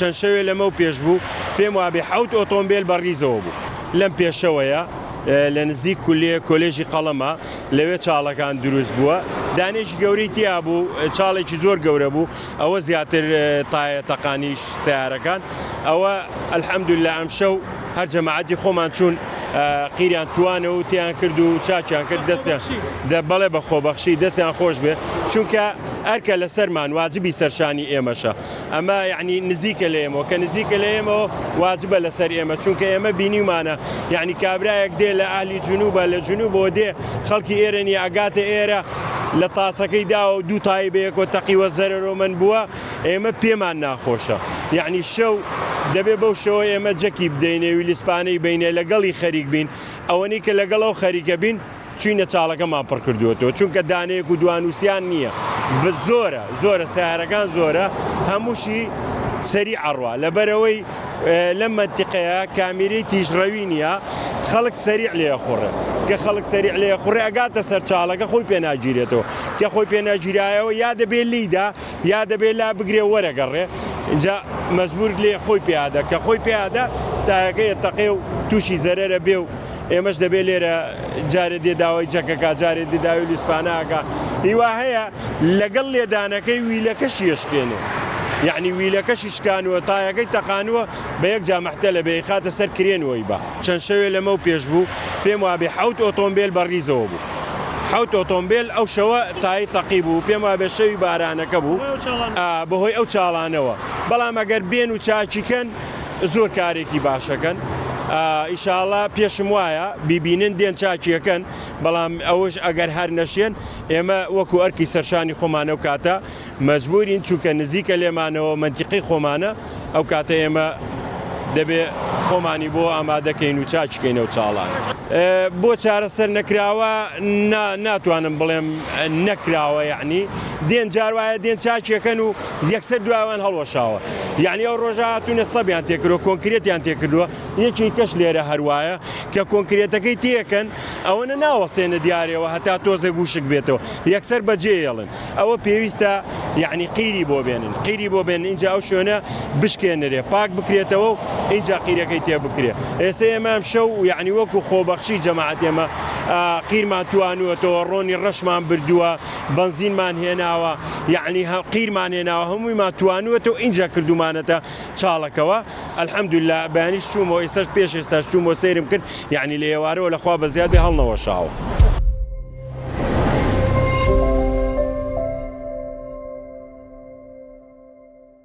چەند شەوێ لەمە و پێش بوو پێم وابێ 7 ئۆتۆمبیل بەڕیزەوە بوو لەم پێشەوەیە لە نزیک کۆلێژی قەڵەمە لەوێ چاڵەکان دروست بووە دانێکی گەورەی تیا بوو چاڵێکی زۆر گەورە بوو ئەوە زیاتر تایە تەقانیش سیارەکان ئەوە ئەلحەمدوللا ئەم شەو هەر جەماعەتی خۆمان چوون قیریان توانەوە و تیان کرد و چاکیان کرد دەستیان بەڵێ بە خۆبەخشی دەستیان خۆش بێ چونکە ئەرکە لە سەرمان واجبی سەرشانی ئێمەشە ئەمە یعنی نزیکە لە ئێمەوە کە نزیکە لە ئێمەوە واجبە لەسەر ئێمە چونکە ئێمە بینیمانە یعنی کابرایەک دێ لە ئاهلی جنوبە لە جنوبەوە دێ خەڵکی ئێرەنی ئەگاتە ئێرە لە تاسەکەی داوە دوو تایی بەیەکەوە تەقیوە زەرەرۆ من بووە ئێمە پێمان ناخۆشە یعنی شەو دەبێ بەو شەوە ئێمە جەکی بدەینێ ویلیسپانەی بینێ لەگەڵی خەریک بین ئەوەنی کە لەگەڵەوە خەریکە بین چوینە چاڵەکەمان پڕ کردووەتەوە چونکە دانەیەک و دوانوسیان نییە زۆرە سیارەکان زۆرە هەمووشی سەری ئەڕوا لەبەرەوەی لەم مەنتیقەیە کامیرەی تیژڕەوی نییە خەڵک سەریع لێخوڕێ کە خەڵک سەریع لێخوڕێ ئەگاتە سەر چاڵەکە خۆی پێ ناگیرێتەوە کە خۆی پێ ناگیرایەوە یا دەبێت لیدا یا دەبێت لا بگرێ وەرەگەڕێ اینجا مەجبور لێ خۆی پێیادە کە خۆی پێیادە تایەکەی تەقێ و تووشی زەرەرە بێ و ئێمەش دەبێت لێرە جارێ دێداوای جەکەکە جارێ دێداوی لیسپاناکە هیوا هەیە لەگەڵ لێدانەکەی ویلەکەشی یشکێنێ یعنی ویلەکەشی شکانوە تایەکەی تەقانوە بە یەک جامەحتە لە بێ خاتە سەر کرێنەوەی بە چەند شەوێ لەمە و پێش بوو پێم وابێ 7 ئۆتۆمبیل بەڕیزەوە بوو 7 ئۆتۆمبیل ئەو شەوە تایی تەقی بوو پێم وابێ شەوی بارانەکە بوو بەهۆی ئەو چاڵانەوە بەڵام ئەگەر بێن و چاچیکەن زۆر کارێکی باشەکەن ئیشاڵا پێشم وایە بیبینن دێن چاکیەکەن بەڵام ئەوش ئەگەر هەر نەشێن ئێمە وەکو ئەرکی سەرشانی خۆمانە و کاتە مەجبورین چونکە نزیکە لێمانەوە مەنتیقی خۆمانە ئەو کاتە ئێمە دەبێ خۆمانی بۆ ئامادەکەین و چاچکەینەوە چاڵان بۆ چارەسەر نەکراوە ناتوانم بڵێم نەکراوە یعنی دێن جاروایە دێن چاکیەکەن و یەکسەر دوایان هەڵوەشاوە یعنی ئەو ڕۆژە هاتوونە سەبیان تێکردووە کۆنکرێتیان تێکردووە یەکی کەش لێرە هەروایە کە کۆنکرێتەکەی تێکەن ئەوەنە ناوەستێنە دیارەوە هەتا تۆزە گوشک بێتەوە یەکسەر بەجێڵن ئەوە پێویستە یعنی قیری بۆ بێنن اینجا ئەو شوێنە بشکێنەرێ پاک بکرێتەوە و اینجا قیرەکەی تێ بکرێ ئێستا ئێمە شەو یعنی وەکو خۆبەخشی جەماعەت ئێمە قیرمان توانوەتەوە ڕۆنی ڕەشمان بردووە بنزینمان هێناوە یعنی قیرمان هێناوە هەموویمان توانوەتەوە اینجا کردومانەتە چاڵەکەوە ئەلحەمدوللا بەیانیش چوومەوە ئێستاش پێش ئێستاش چوومەوە سەیرم کرد یعنی لە ئێوارەوە لەخوا بەزیاد بێ هەڵنەوەشاوە